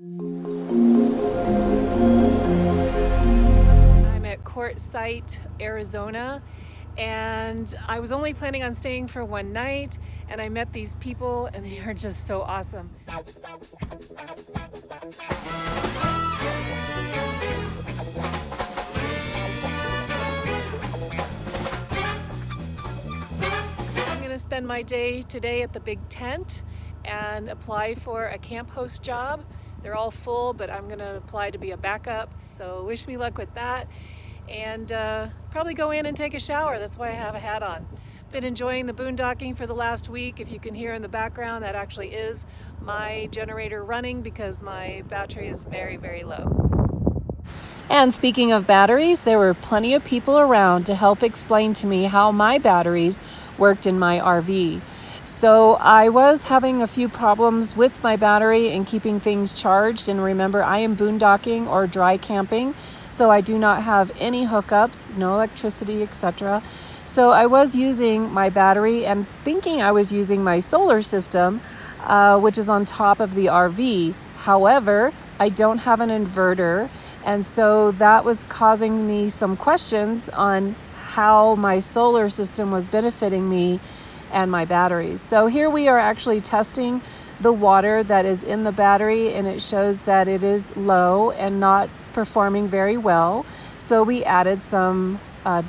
I'm at Quartzsite, Arizona, and I was only planning on staying for one night, and I met these people, and they are just so awesome. I'm gonna spend my day today at the big tent and apply for a camp host job. They're all full, but I'm gonna apply to be a backup. So wish me luck with that. And probably go in and take a shower. That's why I have a hat on. Been enjoying the boondocking for the last week. If you can hear in the background, that actually is my generator running because my battery is very, very low. And speaking of batteries, there were plenty of people around to help explain to me how my batteries worked in my RV. So I was having a few problems with my battery and keeping things charged. And remember, I am boondocking or dry camping, so I do not have any hookups, no electricity, etc. So I was using my battery and thinking I was using my solar system, which is on top of the RV. However, I don't have an inverter, and so that was causing me some questions on how my solar system was benefiting me and my batteries. So here we are actually testing the water that is in the battery, and it shows that it is low and not performing very well. So we added some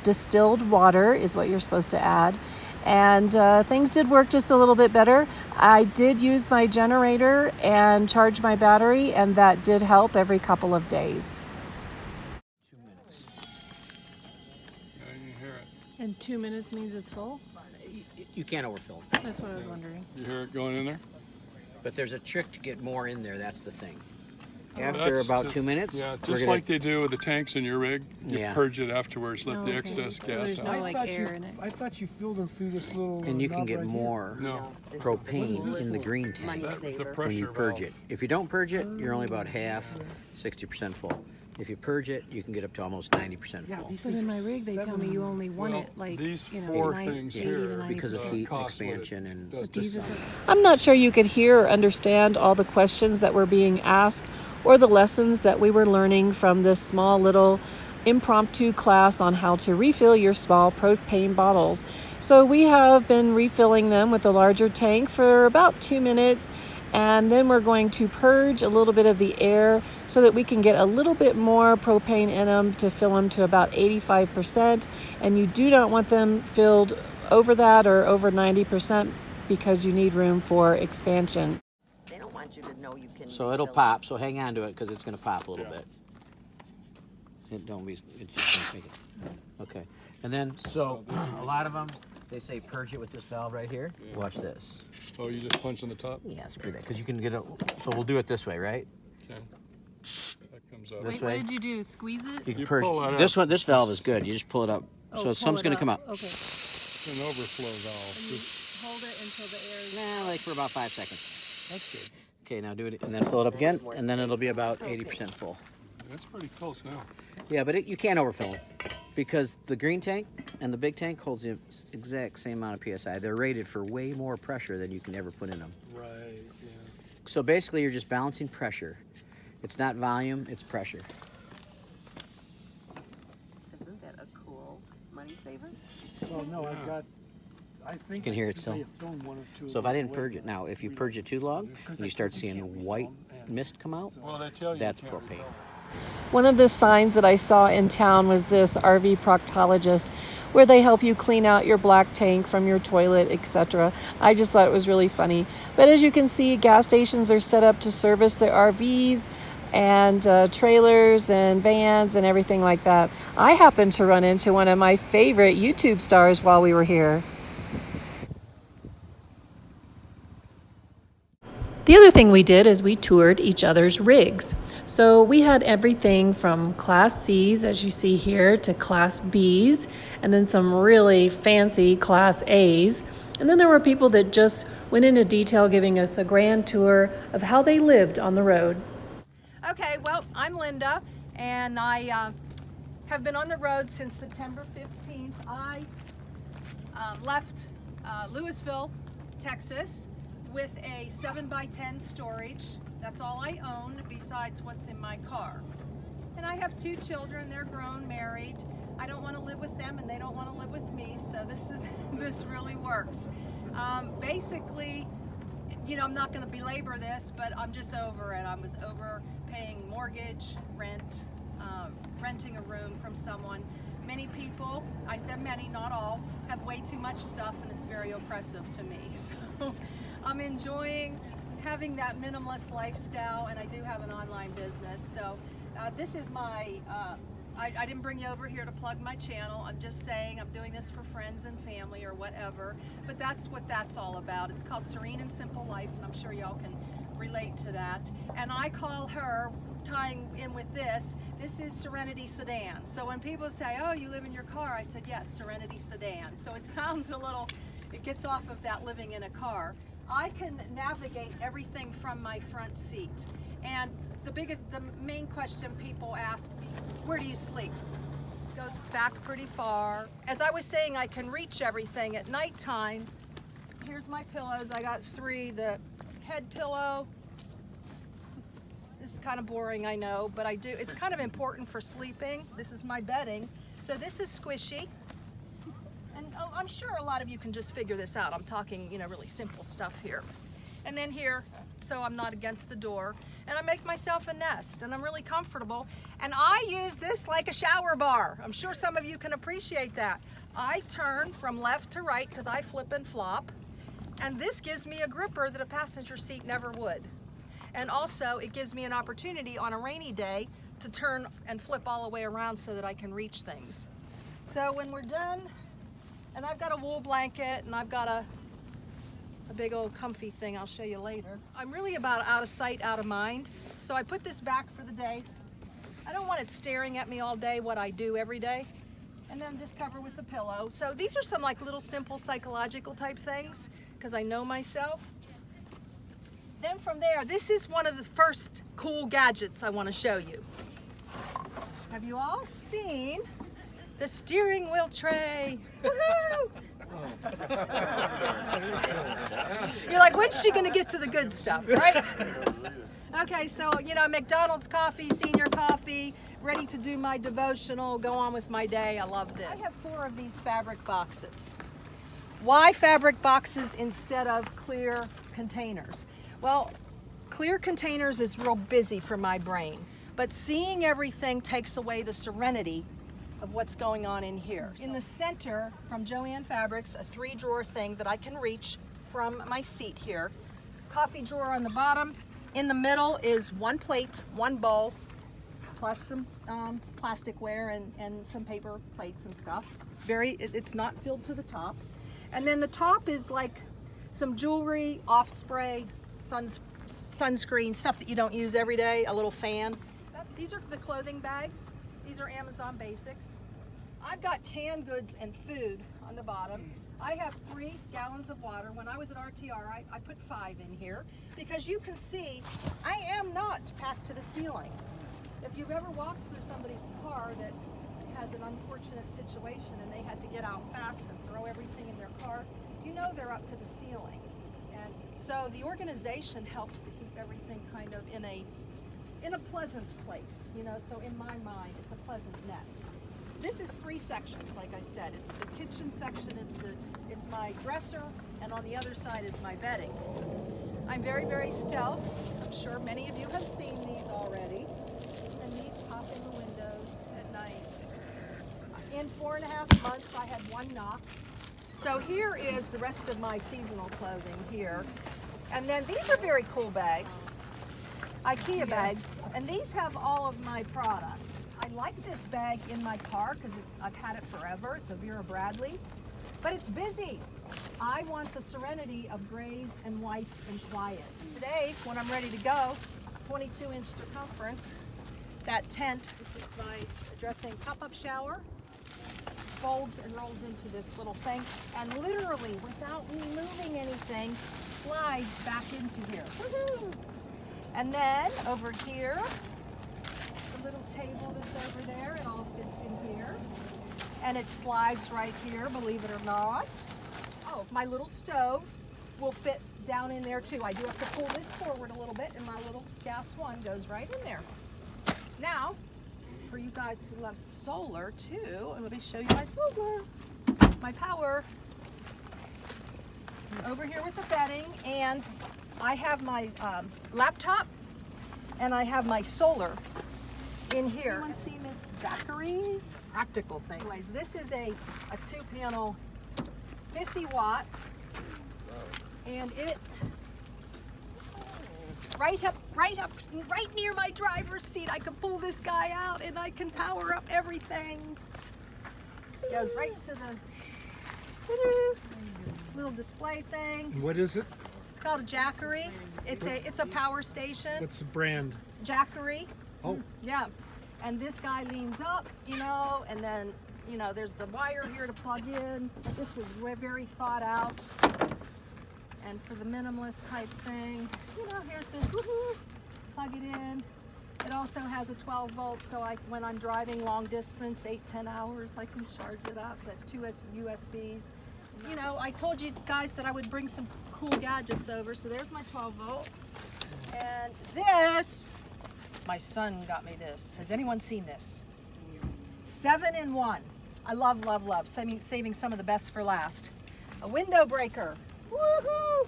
distilled water is what you're supposed to add. And things did work just a little bit better. I did use my generator and charge my battery, and that did help every couple of days. 2 minutes. Yeah, you can hear it. And 2 minutes means it's full? You can't overfill. That's what I was wondering. You hear it going in there? But there's a trick to get more in there. That's the thing. Oh. After That's about just- 2 minutes, Yeah, we're just gonna- like they do with the tanks in your rig. You Yeah. purge it afterwards, let Oh, the okay. excess So gas there's out. no like air in it. I thought you filled them through this little. and you can knob get right more No, propane in the green tank that's a when pressure you purge valve. it. If you don't purge it, you're only about half, 60% full. If you purge it, you can get up to almost 90% Yeah, full. these But in my rig, they tell me you only want Well, it like, these you know, four 90 things 80 here, to 90%. Because of heat, cost what it expansion, and does to These are sun. the- I'm not sure you could hear or understand all the questions that were being asked or the lessons that we were learning from this small little impromptu class on how to refill your small propane bottles. So we have been refilling them with a larger tank for about 2 minutes, and then we're going to purge a little bit of the air so that we can get a little bit more propane in them to fill them to about 85%. And you do not want them filled over that or over 90% because you need room for expansion. They don't want you to know you can. so it'll refill pop. this. So hang on to it because it's going to pop a little Yeah. bit. It don't be. It's just gonna make it. Okay, and then so a lot of them they say purge it with this valve right here. Yeah. Watch this. Oh, you just punch on the top? Yeah, screw that. Because you can get it. So we'll do it this way, right? Okay. That comes out. This Wait, way. what did you do? Squeeze it? You can You purge. pull that This up. one, this valve is good. You just pull it up. Oh, So some's going to come out. Okay. It's an overflow valve. Just- Hold it until the air is... Nah, like for about 5 seconds. That's good. Okay, now do it, and then fill it up again, and then it'll be about 80% full. That's pretty close now. Yeah, but you can't overfill it because the green tank and the big tank holds the exact same amount of PSI. They're rated for way more pressure than you can ever put in them. Right, yeah. So basically, you're just balancing pressure. It's not volume, it's pressure. Isn't that a cool money saver? Oh no, Yeah. I've got. I think You can hear it still. may have thrown one or two So if of I those didn't away. purge it now, if you purge it too long and you start seeing white mist come out, Well, they tell you. that's you can't propane. refill. One of the signs that I saw in town was this RV Proctologist, where they help you clean out your black tank from your toilet, etc. I just thought it was really funny. But as you can see, gas stations are set up to service the RVs and trailers and vans and everything like that. I happened to run into one of my favorite YouTube stars while we were here. The other thing we did is we toured each other's rigs. So we had everything from Class C's, as you see here, to Class B's, and then some really fancy Class A's. And then there were people that just went into detail giving us a grand tour of how they lived on the road. Okay, well, I'm Linda, and I have been on the road since September 15th. I left Louisville, Texas, with a 7x10 storage. That's all I own besides what's in my car. And I have 2 children, they're grown, married. I don't want to live with them and they don't want to live with me, so this really works. Basically, you know, I'm not going to belabor this, but I'm just over it. I was over paying mortgage, rent, renting a room from someone. Many people, I said many, not all, have way too much stuff and it's very oppressive to me. So I'm enjoying having that minimalist lifestyle, and I do have an online business. So this is my, I didn't bring you over here to plug my channel. I'm just saying I'm doing this for friends and family or whatever, but that's what that's all about. It's called Serene and Simple Life, and I'm sure y'all can relate to that. And I call her, tying in with this is Serenity Sedan. So when people say, oh, you live in your car, I said, yes, Serenity Sedan. So it sounds a little, it gets off of that living in a car. I can navigate everything from my front seat. And the main question people ask me, where do you sleep? This goes back pretty far. As I was saying, I can reach everything at nighttime. Here's my pillows. I got 3. The head pillow. This is kind of boring, I know, but I do. It's kind of important for sleeping. This is my bedding. So this is squishy. And I'm sure a lot of you can just figure this out. I'm talking, you know, really simple stuff here. And then here, so I'm not against the door. And I make myself a nest, and I'm really comfortable. And I use this like a shower bar. I'm sure some of you can appreciate that. I turn from left to right because I flip and flop. And this gives me a gripper that a passenger seat never would. And also, it gives me an opportunity on a rainy day to turn and flip all the way around so that I can reach things. So when we're done, and I've got a wool blanket, and I've got a big old comfy thing I'll show you later. I'm really about out of sight, out of mind. So I put this back for the day. I don't want it staring at me all day, what I do every day. And then just cover with the pillow. So these are some like little simple psychological type things, because I know myself. Then from there, this is one of the first cool gadgets I want to show you. Have you all seen the steering wheel tray? Woohoo! You're like, when's she gonna get to the good stuff, right? Okay, so, you know, McDonald's coffee, senior coffee, ready to do my devotional, go on with my day. I love this. I have 4 of these fabric boxes. Why fabric boxes instead of clear containers? Well, clear containers is real busy for my brain, but seeing everything takes away the serenity of what's going on in here. In the center, from Joann Fabrics, a 3-drawer thing that I can reach from my seat here. Coffee drawer on the bottom. In the middle is 1 plate, 1 bowl, plus some plasticware and some paper plates and stuff. It's not filled to the top. And then the top is like some jewelry, off spray, sunscreen, stuff that you don't use every day, a little fan. These are the clothing bags. These are Amazon Basics. I've got canned goods and food on the bottom. I have 3 gallons of water. When I was at RTR, I put 5 in here because you can see I am not packed to the ceiling. If you've ever walked through somebody's car that has an unfortunate situation and they had to get out fast and throw everything in their car, you know they're up to the ceiling. And so the organization helps to keep everything kind of in a pleasant place, you know, so in my mind, it's a pleasant nest. This is 3 sections, like I said. It's the kitchen section, it's my dresser, and on the other side is my bedding. I'm very, very stealth. I'm sure many of you have seen these already. And these pop in the windows at night. In 4.5 months, I had 1 knock. So here is the rest of my seasonal clothing here. And then these are very cool bags. Ikea bags, and these have all of my product. I like this bag in my car because I've had it forever. It's a Vera Bradley, but it's busy. I want the serenity of grays and whites and quiet. Today, when I'm ready to go, 22-inch circumference, that tent, this is my dressing pop-up shower, folds and rolls into this little thing, and literally, without me moving anything, slides back into here. Woohoo! And then over here, the little table that's over there, it all fits in here. And it slides right here, believe it or not. Oh, my little stove will fit down in there too. I do have to pull this forward a little bit, and my little gas one goes right in there. Now, for you guys who love solar too, let me show you my solar, my power. Over here with the bedding, and I have my laptop, and I have my solar in here. Anyone seen this Jackery? Practical thing. Anyways, this is a 2-panel 50 watt, and it right near my driver's seat. I can pull this guy out and I can power up everything. It goes right to the little display thing. What is it? It's called a Jackery. It's a power station. What's the brand? Jackery. Oh. Yeah. And this guy leans up, you know, and then, you know, there's the wire here to plug in. This was very thought out. And for the minimalist type thing, you know, here's the woohoo, plug it in. It also has a 12 volt, so when I'm driving long distance, 8-10 hours, I can charge it up. That's 2 USBs. You know, I told you guys that I would bring some cool gadgets over, so there's my 12 volt. And this, my son got me this. Has anyone seen this? 7-in-1. I love, love, love. Saving some of the best for last. A window breaker. Woohoo!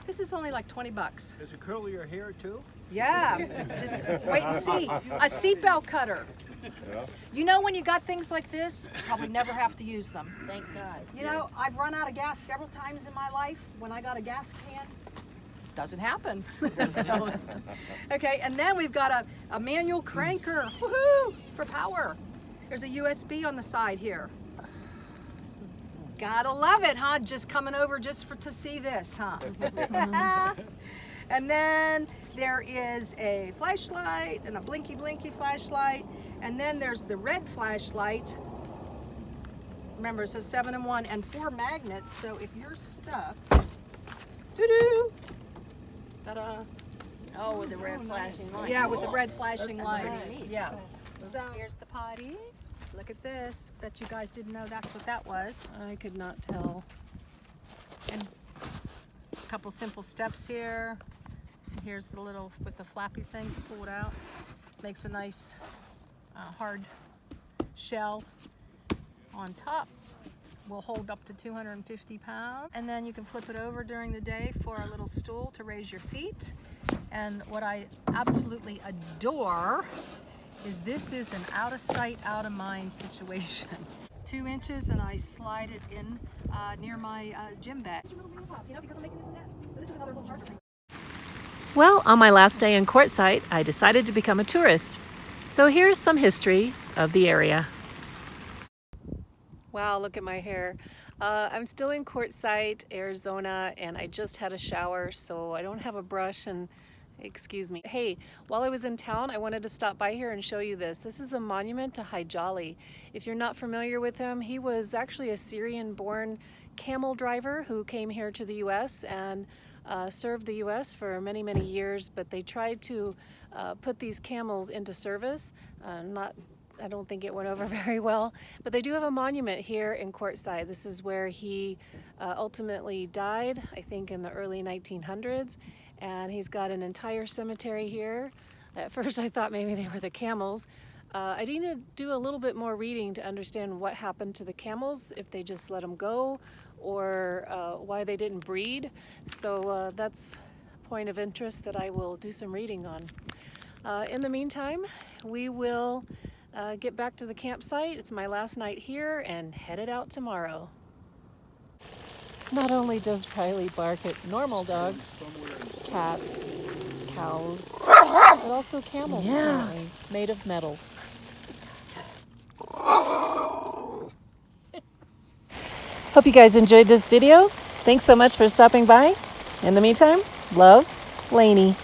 This is only like 20 bucks. Does it curl your hair too? Yeah, just wait and see. A seatbelt cutter. Yeah. You know, when you got things like this, you probably never have to use them. Thank God. You know, I've run out of gas several times in my life. When I got a gas can, doesn't happen. So, okay, and then we've got a manual cranker, woohoo, for power. There's a USB on the side here. Gotta love it, huh? Just coming over just to see this, huh? And then there is a flashlight and a blinky flashlight, and then there's the red flashlight. Remember, it's a 7-in-1 and 4 magnets, so if you're stuck, doo-doo, ta-da. Oh, with the red flashing light. Yeah, with the red flashing light. nice. Yeah. So here's the potty. Look at this. Bet you guys didn't know that's what that was. I could not tell. And a couple simple steps here. And here's the little with the flappy thing to pull it out. Makes a nice hard shell on top. Will hold up to 250 pounds. And then you can flip it over during the day for a little stool to raise your feet. And what I absolutely adore is this is an out of sight, out of mind situation. 2 inches, and I slide it in near my gym bag. You know, because I'm making this nest. So this is another little charger thing. Well, on my last day in Quartzsite, I decided to become a tourist. So here's some history of the area. Wow, look at my hair. I'm still in Quartzsite, Arizona, and I just had a shower, so I don't have a brush, and excuse me. Hey, while I was in town, I wanted to stop by here and show you this. This is a monument to Zhyhun. If you're not familiar with him, he was actually a Syrian-born camel driver who came here to the U.S. and served the U.S. for many, many years, but they tried to put these camels into service. I don't think it went over very well, but they do have a monument here in Quartzsite. This is where he ultimately died, I think in the early 1900s, and he's got an entire cemetery here. At first I thought maybe they were the camels. I need to do a little bit more reading to understand what happened to the camels, if they just let them go, or why they didn't breed. So that's a point of interest that I will do some reading on. In the meantime, we will get back to the campsite. It's my last night here and headed out tomorrow. Not only does Riley bark at normal dogs, cats, cows, but also camels apparently, made of metal. Hope you guys enjoyed this video. Thanks so much for stopping by. In the meantime, love, Lainie.